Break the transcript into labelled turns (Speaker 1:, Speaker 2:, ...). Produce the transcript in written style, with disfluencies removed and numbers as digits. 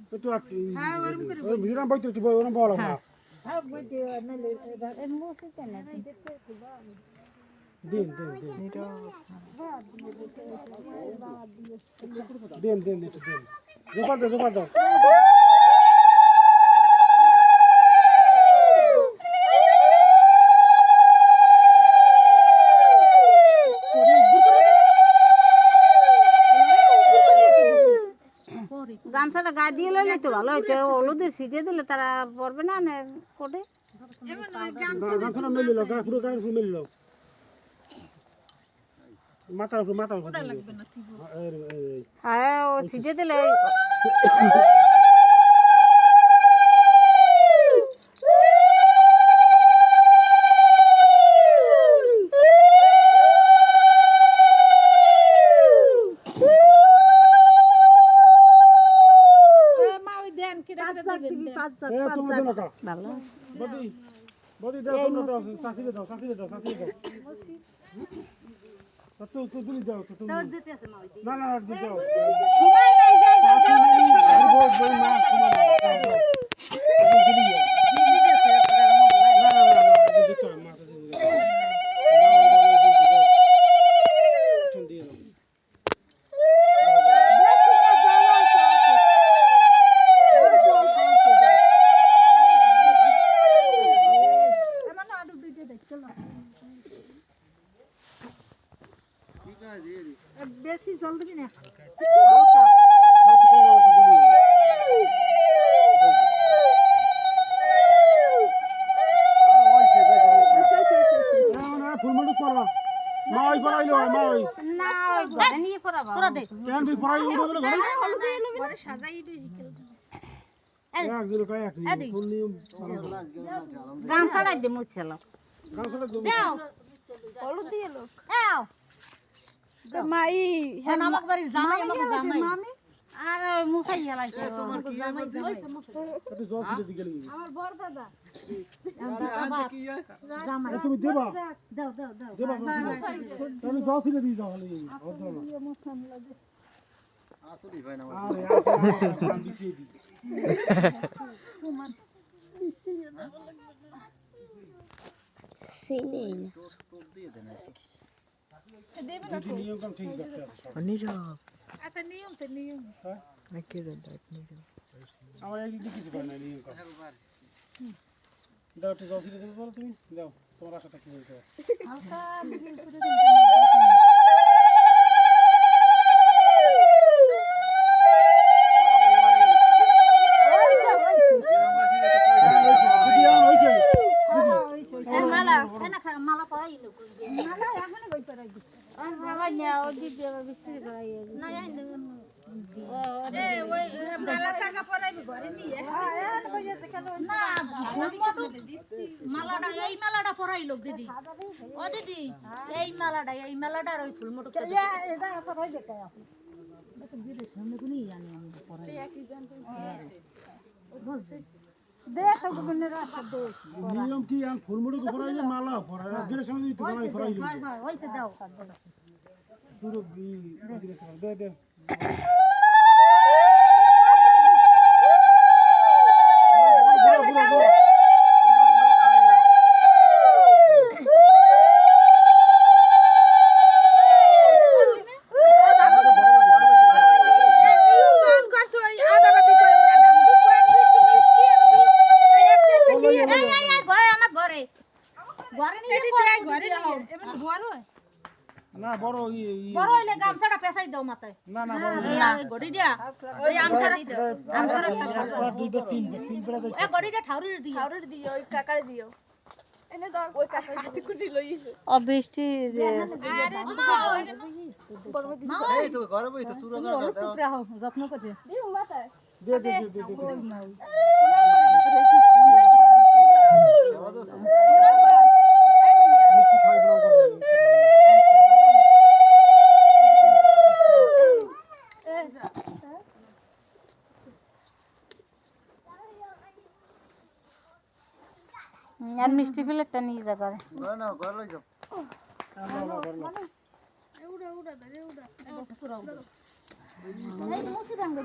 Speaker 1: একটু ভিতরে বইতে একটু ওরম বড় না দিন দিন দিন দিন একটু দিন জোপার দাও জোপার দাও
Speaker 2: গামছাটা গায়ে দিয়ে লইলে তো ভালো হইতো হলুদের সিটে দিলে তারা পড়বে না কোটে
Speaker 1: গামছাটা মেলে লো গা পুরো গায়ে মেলে লো মাথার উপর
Speaker 2: হ্যাঁ ও সিটে দিলে ভালো
Speaker 1: বডি দাও তোমরা দাও সাসিরে দাও সাসিরে দাও সাসিরে দাও তো তুমি দাও তো তুমি দিতে আছে মা না না দাও
Speaker 2: সময় নাই যায় বেশি জল দিবি না
Speaker 1: ফুলমুড়ি করো মা ওই পড়াইলো মা ওই
Speaker 2: না ওই ঘরে নিয়ে পড়াবা তোরা দে
Speaker 1: কেন বি পড়াই উড়ে বলে ঘরে
Speaker 2: ঘরে সাজাইবে
Speaker 1: এক জিরো কয় এক ফুল নিয়ম
Speaker 2: গামছাটা দে মুছছিল
Speaker 1: গামছাটা
Speaker 2: দাও হলুদ দিয়ে লোক দাও মাই হ্যাঁ আমাক বাড়ি জামাই আমাকে জামাই মামি আর মুখাই হেলাইছে তোমার কি
Speaker 1: কত জল ছিল দিকে
Speaker 2: আমার বড় দাদা
Speaker 1: জামাই তুমি দেবা
Speaker 2: দাও দাও দাও
Speaker 1: দেবা তুমি জল ছিল দিয়ে যাও খালি
Speaker 3: আসলে ভাই না
Speaker 1: আরে আসলে কাম দিছি দি
Speaker 2: তোমার নিশ্চয়ই না সিনে না
Speaker 3: দিয়ে দেন
Speaker 2: দেবে না
Speaker 1: দিদি নিয়ম কাম ঠিক করতে আছে
Speaker 4: নীরব
Speaker 2: এটা নিয়ম তো নিয়ম
Speaker 1: হ্যাঁ
Speaker 4: নাকি রে দেখ নীরব
Speaker 1: আমার এই দিদি কিছু করে না নিয়ম কাম দাও তো জল ছিল দেবে বলো তুমি দাও তোমার আশাটা কি হইতো
Speaker 2: হালকা দিকে করে মালা পাই লোক মালা এখন কই পারাই দিছে আর বাবা নাও দিদি বিক্রি করাই না এ ওই মালা টাকা পরাইবি ঘরে নিয়ে হ্যাঁ এখন কইছে কেন না মালাটা এই মালাটা পরাই লোক দিদি ও দিদি এই মালাটার ওই ফুলমুটো এটা পরাই দে কাই আপনি দেখো দিদি সামনে কোনি জানি আমি পরাই একই জান দেখো গুনে রাখা দে
Speaker 1: নিয়ম কি আম ফুলমুড়ি কো পরাইলে মালা পরাই গেলে সামনে তো গলাই পরাইলো
Speaker 2: ভাই ভাই ওইসে দাও
Speaker 1: শুরু দে দে না বড়
Speaker 2: বড় হইলে গামছাটা পেছাই দাও মাথায়
Speaker 1: না না বড়
Speaker 2: এই গড়ি দিয়া ওই আমছারা আমছারা
Speaker 1: দুই বার তিন বার
Speaker 2: এ গড়িটা ঠাউরির দিও
Speaker 5: ওই কাকারে দিও এনে দাও ওই কাকারে হাতে কুটি লইছে
Speaker 2: অবৃষ্টি রে আরে মা
Speaker 3: এই তো ঘরে বই তো শুরু করে দাও
Speaker 2: রাখো যত্ন করবে
Speaker 5: দিও মাথায়
Speaker 1: দে দে দে মিষ্টি খাই বড় করবে
Speaker 2: আর মিষ্টি প্লেটটা নিয়ে যা করে
Speaker 3: ঘরে না ঘরে লই যাও
Speaker 5: উড়া উড়া ধরে উড়া
Speaker 2: এই মুসি ভাঙবে